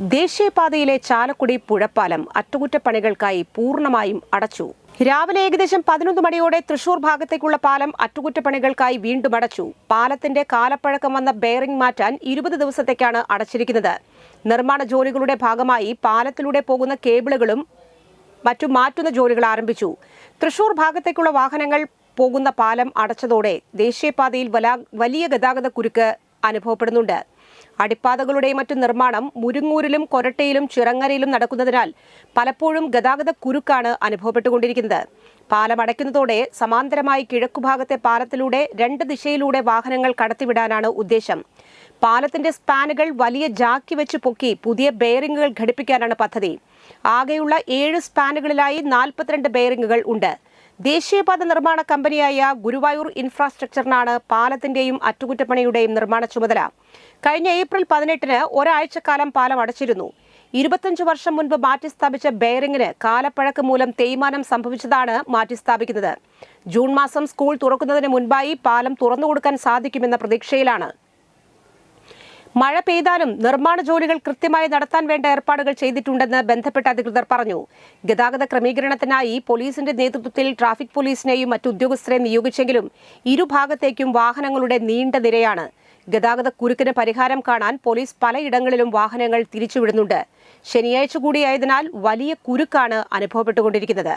ദേശീയപാതയിലെ ചാലക്കുടി പുഴപ്പാലം അറ്റകുറ്റപ്പണികൾക്കായി പൂർണ്ണമായും അടച്ചു. രാവിലെ ഏകദേശം 11 മണിയോടെ തൃശൂർ ഭാഗത്തേക്കുള്ള പാലം അറ്റകുറ്റപ്പണികൾക്കായി വീണ്ടും അടച്ചു. പാലത്തിന്റെ കാലപ്പഴക്കം വന്ന ബെയറിംഗ് മാറ്റാൻ 20 ദിവസത്തേക്കാണ് അടച്ചിരിക്കുന്നത്. നിർമ്മാണ ജോലികളുടെ ഭാഗമായി പാലത്തിലൂടെ പോകുന്ന കേബിളുകളും മറ്റും മാറ്റുന്ന ജോലികൾ ആരംഭിച്ചു. തൃശൂർ ഭാഗത്തേക്കുള്ള വാഹനങ്ങൾ പോകുന്ന പാലം അടച്ചതോടെ ദേശീയപാതയിൽ വലിയ ഗതാഗത കുരുക്ക് അനുഭവപ്പെടുന്നുണ്ട്. അടിപ്പാതകളുടെ മറ്റു നിർമ്മാണം മുരുങ്ങൂരിലും കൊരട്ടയിലും ചിറങ്ങരയിലും നടക്കുന്നതിനാൽ പലപ്പോഴും ഗതാഗത കുരുക്കാണ് അനുഭവപ്പെട്ടുകൊണ്ടിരിക്കുന്നത്. പാലം അടയ്ക്കുന്നതോടെ സമാന്തരമായി കിഴക്കുഭാഗത്തെ പാലത്തിലൂടെ 2 ദിശയിലൂടെ വാഹനങ്ങൾ കടത്തിവിടാനാണ് ഉദ്ദേശം. പാലത്തിന്റെ സ്പാനുകൾ വലിയ ജാക്കി വെച്ച് പൊക്കി പുതിയ ബെയറിംഗുകൾ ഘടിപ്പിക്കാനാണ് പദ്ധതി. ആകെയുള്ള 7 സ്പാനുകളിലായി 42 ബെയറിംഗുകൾ ഉണ്ട്. ദേശീയപാത നിർമ്മാണ കമ്പനിയായ ഗുരുവായൂർ ഇൻഫ്രാസ്ട്രക്ചറിനാണ് പാലത്തിന്റെയും അറ്റകുറ്റപ്പണിയുടെയും നിർമ്മാണ ചുമതല. കഴിഞ്ഞ ഏപ്രിൽ 18-ന് ഒരാഴ്ചക്കാലം പാലം അടച്ചിരുന്നു. 25 വർഷം മുൻപ് മാറ്റിസ്ഥാപിച്ച ബെയറിംഗിന് കാലപ്പഴക്കം മൂലം തേയ്മാനം സംഭവിച്ചതാണ് മാറ്റിസ്ഥാപിക്കുന്നത്. ജൂൺ മാസം സ്കൂൾ തുറക്കുന്നതിന് മുൻപായി പാലം തുറന്നുകൊടുക്കാൻ സാധിക്കുമെന്ന പ്രതീക്ഷയിലാണ്. മഴ പെയ്താലും നിർമ്മാണ ജോലികൾ കൃത്യമായി നടത്താൻ വേണ്ട ഏർപ്പാടുകൾ ചെയ്തിട്ടുണ്ടെന്ന് ബന്ധപ്പെട്ട അധികൃതർ പറഞ്ഞു. ഗതാഗത ക്രമീകരണത്തിനായി പോലീസിന്റെ നേതൃത്വത്തിൽ ട്രാഫിക് പോലീസിനെയും മറ്റു ഉദ്യോഗസ്ഥരെ നിയോഗിച്ചെങ്കിലും ഇരുഭാഗത്തേക്കും വാഹനങ്ങളുടെ നീണ്ട നിരയാണ്. ഗതാഗത കുരുക്കിന് പരിഹാരം കാണാൻ പോലീസ് പലയിടങ്ങളിലും വാഹനങ്ങൾ തിരിച്ചുവിടുന്നുണ്ട്. ശനിയാഴ്ച കൂടിയായതിനാൽ വലിയ കുരുക്കാണ് അനുഭവപ്പെട്ടുകൊണ്ടിരിക്കുന്നത്.